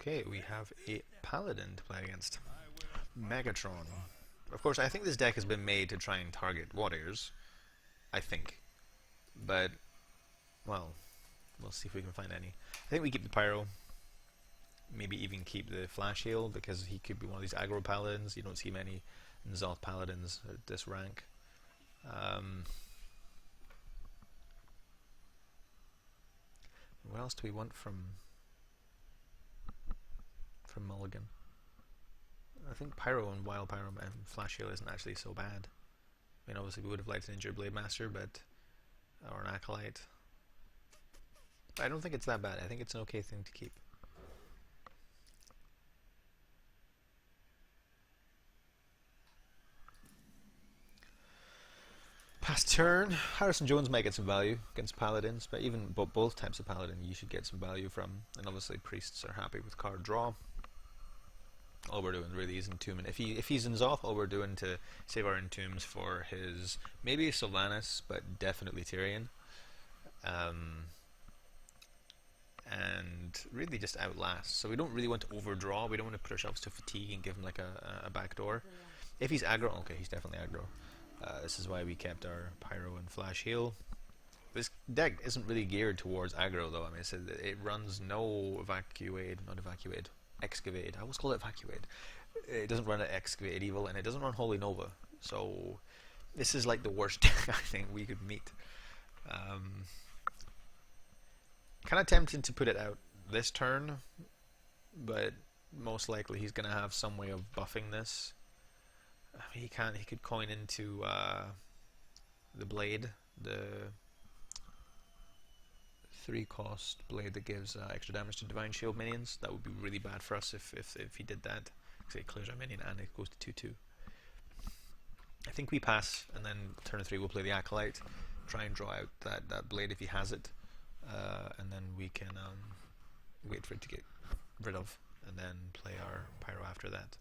Okay, we have a Paladin to play against. Megatron. Of course, I think this deck has been made to try and target warriors. I think. But, well, we'll see if we can find any. I think we keep the Pyro. Maybe even keep the Flash Heal, because he could be one of these aggro Paladins. You don't see many N'Zoth Paladins at this rank. What else do we want from Mulligan? I think Pyro and Wild Pyro and Flash Heal isn't actually so bad. I mean, obviously we would have liked an Injured Blade Master, but or an Acolyte. But I don't think it's that bad. I think it's an okay thing to keep. Past turn, Harrison Jones might get some value against Paladins, but even both types of Paladin you should get some value from. And obviously Priests are happy with card draw. All we're doing really is entombment. If he's in Zoth, all we're doing to save our entombs for his maybe Sylvanas, but definitely Tyrion. And really just outlast. So we don't really want to overdraw. We don't want to put ourselves to fatigue and give him like a backdoor. If he's aggro, okay, he's definitely aggro. This is why we kept our Pyro and Flash Heal. This deck isn't really geared towards aggro though. I mean, it runs no Excavate. I always call it Evacuate. It doesn't run an Excavate Evil, and it doesn't run Holy Nova. So this is like the worst deck I think we could meet. Kind of tempted to put it out this turn, but most likely he's going to have some way of buffing this. I mean, he could coin into the blade, the 3-cost blade that gives extra damage to Divine Shield minions. That would be really bad for us if he did that, because it clears our minion and it goes to 2/2. I think we pass, and then turn 3 we'll play the Acolyte, try and draw out that blade if he has it, and then we can wait for it to get rid of, and then play our Pyro after that.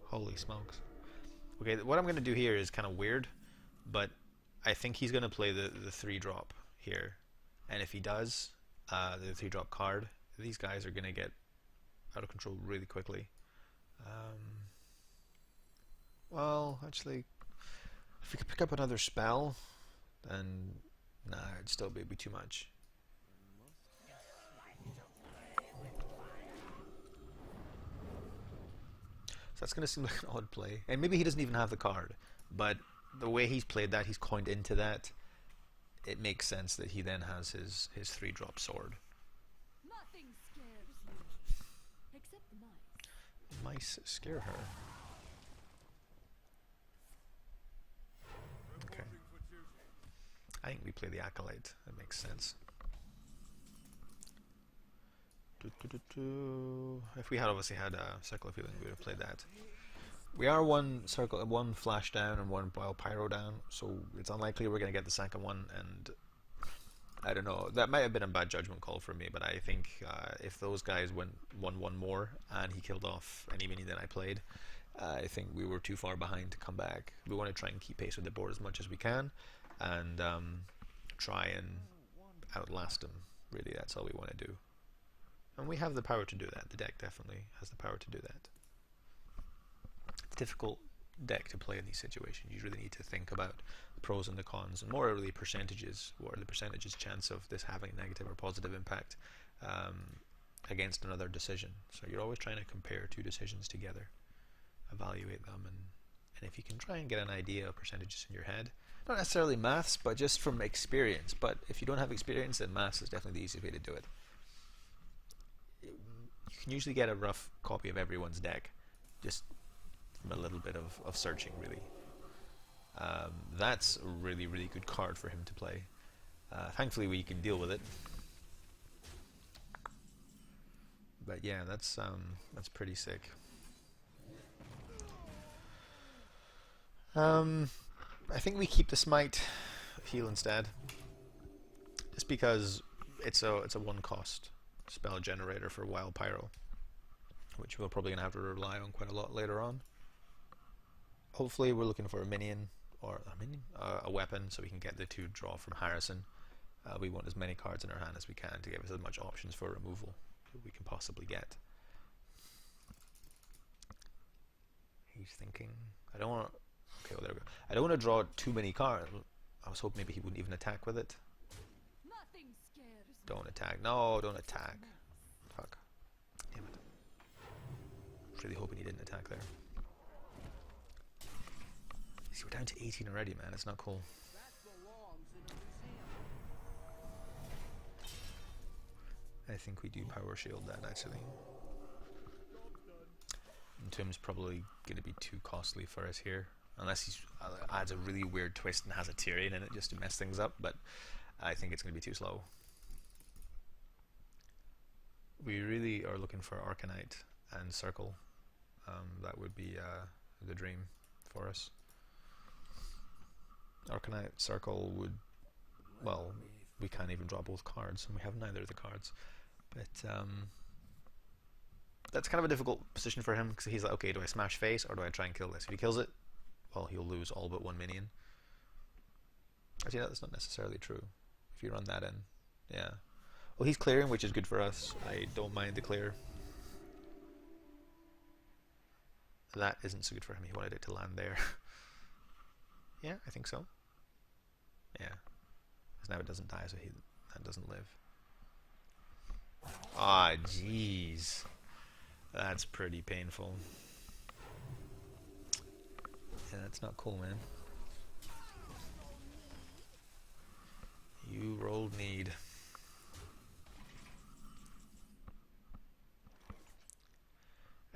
Holy smokes. Okay, what I'm going to do here is kind of weird, but I think he's going to play the 3-drop here. And if he does, the 3-drop card, these guys are going to get out of control really quickly. Well, actually, if we could pick up another spell, then nah, it'd still be too much. That's going to seem like an odd play. And maybe he doesn't even have the card, but the way he's played that, he's coined into that, it makes sense that he then has his 3-drop sword. Nothing scares me, except the mice. Mice scare her. Okay. I think we play the Acolyte. That makes sense. If we had obviously had a Circle of Healing, we would have played that. We are one Flash down and one Wild Pyro down, so it's unlikely we're going to get the second one, and I don't know, that might have been a bad judgment call for me, but I think if those guys won one more and he killed off any mini that I played, I think we were too far behind to come back. We want to try and keep pace with the board as much as we can, and try and outlast him. Really, that's all we want to do. And we have the power to do that. The deck definitely has the power to do that. It's a difficult deck to play in these situations. You really need to think about the pros and the cons, and more really percentages. What are the percentages chance of this having a negative or positive impact against another decision? So you're always trying to compare two decisions together, evaluate them, and if you can try and get an idea of percentages in your head, not necessarily maths, but just from experience. But if you don't have experience, then maths is definitely the easiest way to do it. You can usually get a rough copy of everyone's deck just from a little bit of searching, really. That's a really, really good card for him to play. Thankfully we can deal with it. But yeah, that's pretty sick. I think we keep the Smite heal instead, just because it's a 1-cost spell generator for Wild Pyro, which we're probably gonna have to rely on quite a lot later on. Hopefully we're looking for a minion or a weapon, so we can get the 2 draw from Harrison. We want as many cards in our hand as we can to give us as much options for removal that we can possibly get. He's thinking, I don't want to... Okay, well, there we go. I don't want to draw too many cards. I was hoping maybe he wouldn't even attack with it. Nothing scares me. Don't attack. No, don't attack. Fuck. Damn it. I was really hoping he didn't attack there. See, we're down to 18 already, man. It's not cool. I think we do power shield that, actually. Entomb's probably going to be too costly for us here. Unless he adds a really weird twist and has a Tyrion in it just to mess things up. But I think it's going to be too slow. We really are looking for Arcanite and Circle. That would be the dream for us. Arcanite, Circle would... Well, we can't even draw both cards, and we have neither of the cards. But that's kind of a difficult position for him, because he's like, okay, do I smash face, or do I try and kill this? If he kills it, well, he'll lose all but one minion. Actually, that's not necessarily true. If you run that in, yeah. Well, he's clearing, which is good for us. I don't mind the clear. That isn't so good for him. He wanted it to land there. Yeah, I think so. Yeah. Because now it doesn't die, so that doesn't live. Ah, jeez. That's pretty painful. Yeah, that's not cool, man. You rolled need.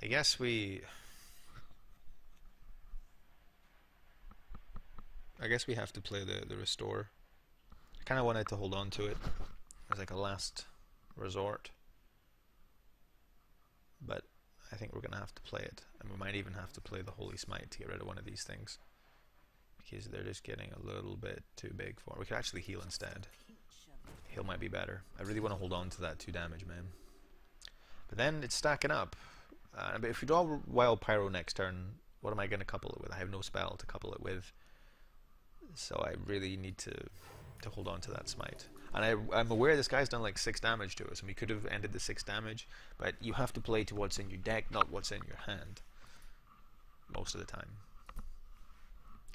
I guess we have to play the restore. I kind of wanted to hold on to it as like a last resort, but I think we're gonna have to play it, and we might even have to play the Holy Smite to get rid of one of these things, because they're just getting a little bit too big for it. We could actually heal instead. Heal might be better. I really want to hold on to that 2 damage, man. But then it's stacking up. But if we draw Wild Pyro next turn, what am I going to couple it with? I have no spell to couple it with, so I really need to hold on to that smite. And I'm aware this guy's done like 6 damage to us, and we could have ended the 6 damage, but you have to play to what's in your deck, not what's in your hand, most of the time.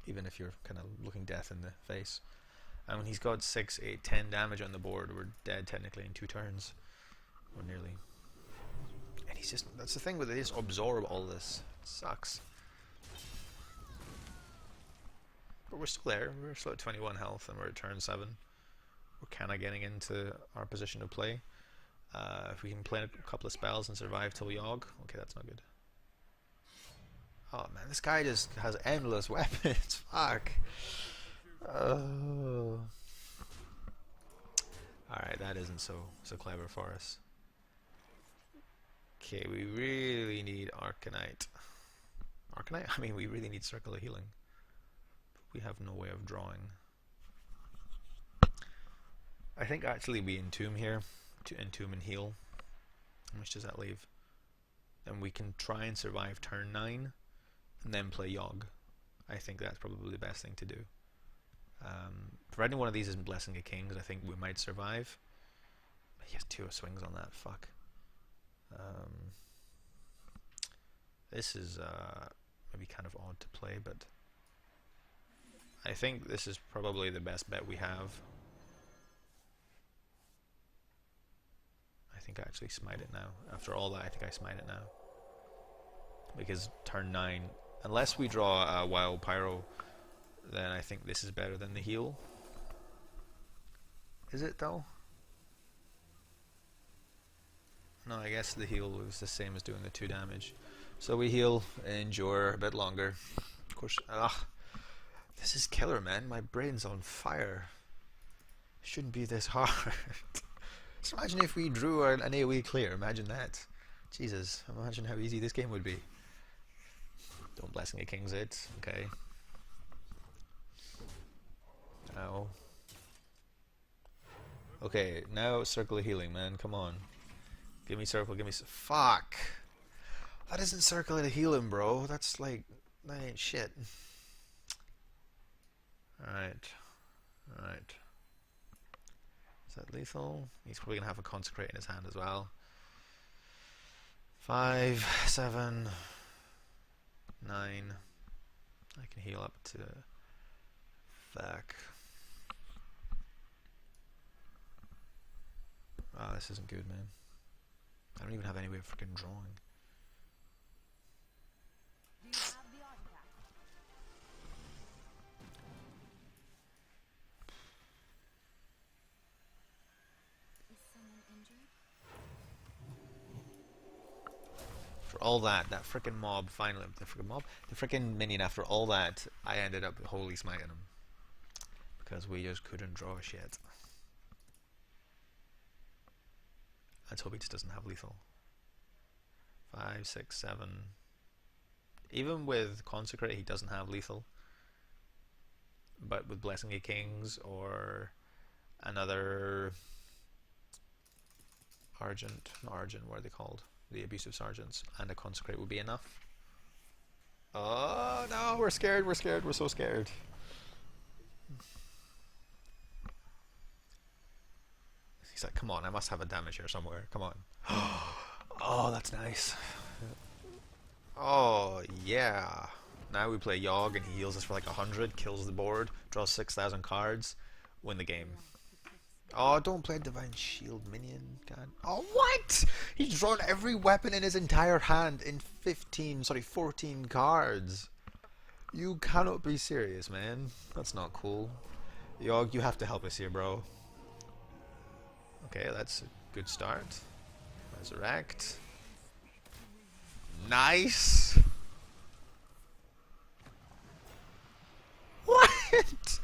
Even if you're kind of looking death in the face. And when he's got 6, 8, 10 damage on the board, we're dead technically in 2 turns. Or nearly. And he's just, that's the thing with it, they just absorb all this. It sucks. But we're still there, we're still at 21 health, and we're at turn 7. We're kind of getting into our position of play. If we can play a couple of spells and survive till Yogg, okay, that's not good. Oh man, this guy just has endless weapons. Fuck. Oh. Alright, that isn't so clever for us. Okay, we really need Arcanite. Arcanite? I mean, we really need Circle of Healing. But we have no way of drawing. I think actually we entomb here. To entomb and heal. How much does that leave? And we can try and survive turn 9 and then play Yogg. I think that's probably the best thing to do. Providing one of these isn't Blessing of Kings, I think we might survive. He has 2 swings on that, fuck. This is maybe kind of odd to play, but I think this is probably the best bet we have. I think I actually smite it now. After all that, I think I smite it now. Because turn 9, unless we draw a Wild Pyro, then I think this is better than the heal. Is it though? No, I guess the heal was the same as doing the 2 damage. So we heal and endure a bit longer. Of course, this is killer, man. My brain's on fire. It shouldn't be this hard. Just imagine if we drew an AoE clear. Imagine that. Jesus, imagine how easy this game would be. Don't Blessing of Kings it. Okay. Ow. Okay, now Circle of Healing, man. Come on. Give me Circle, give me... Fuck! That isn't Circle of Healing, bro. That's like... That ain't shit. Alright. Alright. Is that lethal? He's probably gonna have a consecrate in his hand as well. 5, 7, 9. I can heal up to back. Oh, this isn't good, man. I don't even have any way of freaking drawing. Do you have the artifact? Is someone injured? For all that freaking mob finally, the freaking minion, after all that, I ended up holy smiting him. Because we just couldn't draw shit. Let's hope he just doesn't have lethal. 5, 6, 7. Even with Consecrate, he doesn't have lethal. But with Blessing of Kings or another Argent, not Argent, what are they called? The Abusive Sergeants, and a Consecrate would be enough. Oh no, we're scared, we're so scared. He's like, come on, I must have a damage here somewhere, come on. Oh, that's nice. Oh, yeah. Now we play Yogg and he heals us for like 100, kills the board, draws 6,000 cards, win the game. Oh, don't play Divine Shield minion, God. Oh, what? He's drawn every weapon in his entire hand in 14 cards. You cannot be serious, man. That's not cool. Yogg, you have to help us here, bro. Okay, that's a good start. Resurrect. Nice. What?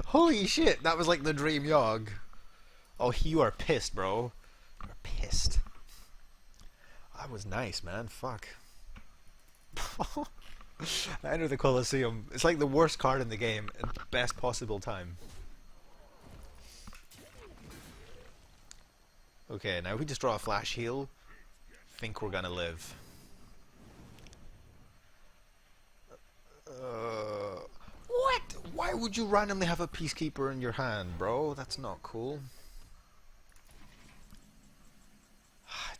Holy shit, that was like the dream Yogg. Oh, you are pissed, bro. You're pissed. That was nice, man. Fuck. I enter the Colosseum. It's like the worst card in the game at the best possible time. Okay, now if we just draw a flash heal, think we're gonna live. What? Why would you randomly have a Peacekeeper in your hand, bro? That's not cool.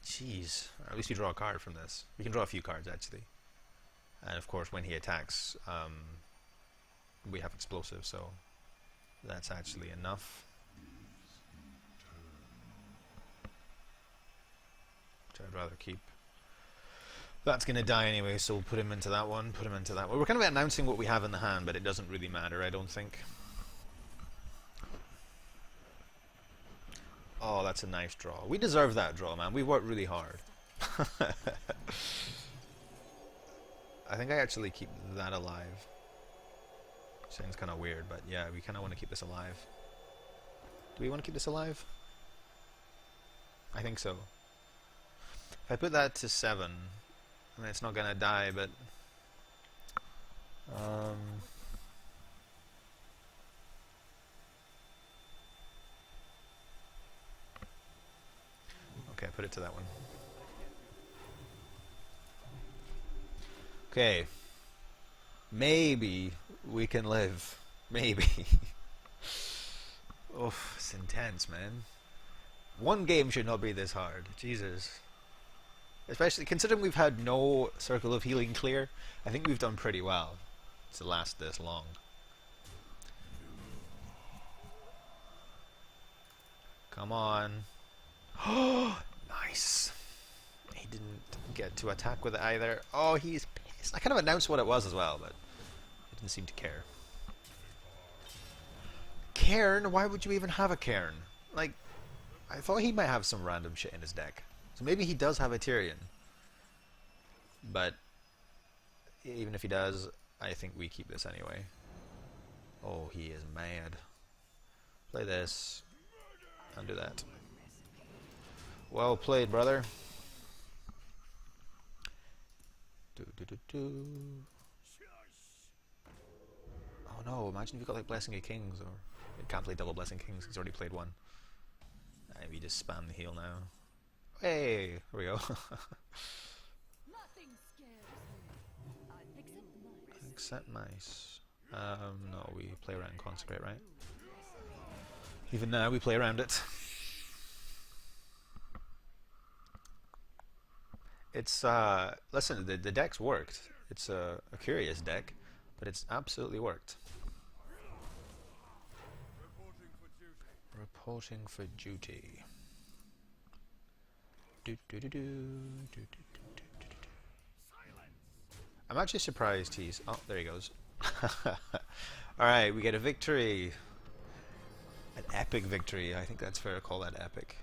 Jeez. At least we draw a card from this. We can draw a few cards, actually. And of course, when he attacks, we have explosive, so that's actually enough. Which I'd rather keep. That's going to die anyway, so we'll put him into that one, put him into that one. We're kind of announcing what we have in the hand, but it doesn't really matter, I don't think. Oh, that's a nice draw. We deserve that draw, man. We worked really hard. I think I actually keep that alive. Sounds kind of weird, but yeah, we kind of want to keep this alive. Do we want to keep this alive? I think so. If I put that to 7, I mean, it's not gonna die, but okay, put it to that one. Okay, maybe we can live. Maybe. Oof, it's intense, man. One game should not be this hard. Jesus. Especially considering we've had no Circle of Healing clear, I think we've done pretty well to last this long. Come on. Oh, nice. He didn't get to attack with it either. Oh, he's pissed. I kind of announced what it was as well, but he didn't seem to care. Cairn? Why would you even have a Cairn? Like, I thought he might have some random shit in his deck. So maybe he does have a Tyrion. But even if he does, I think we keep this anyway. Oh, he is mad. Play this. And do that. Well played, brother. Oh no, imagine if you got like Blessing of Kings, or you can't play double Blessing Kings because he's already played one. And we just spam the heal now. Hey, here we go. Nothing scares me. Accept mice. No, we play around Consecrate, right? Even now we play around it. It's listen, the deck's worked. It's a curious deck, but it's absolutely worked. Reporting for duty. Do, do, do, do, do, do, do, do, do, do. I'm actually surprised he's... Oh, there he goes. Alright, we get a victory. An epic victory. I think that's fair to call that epic.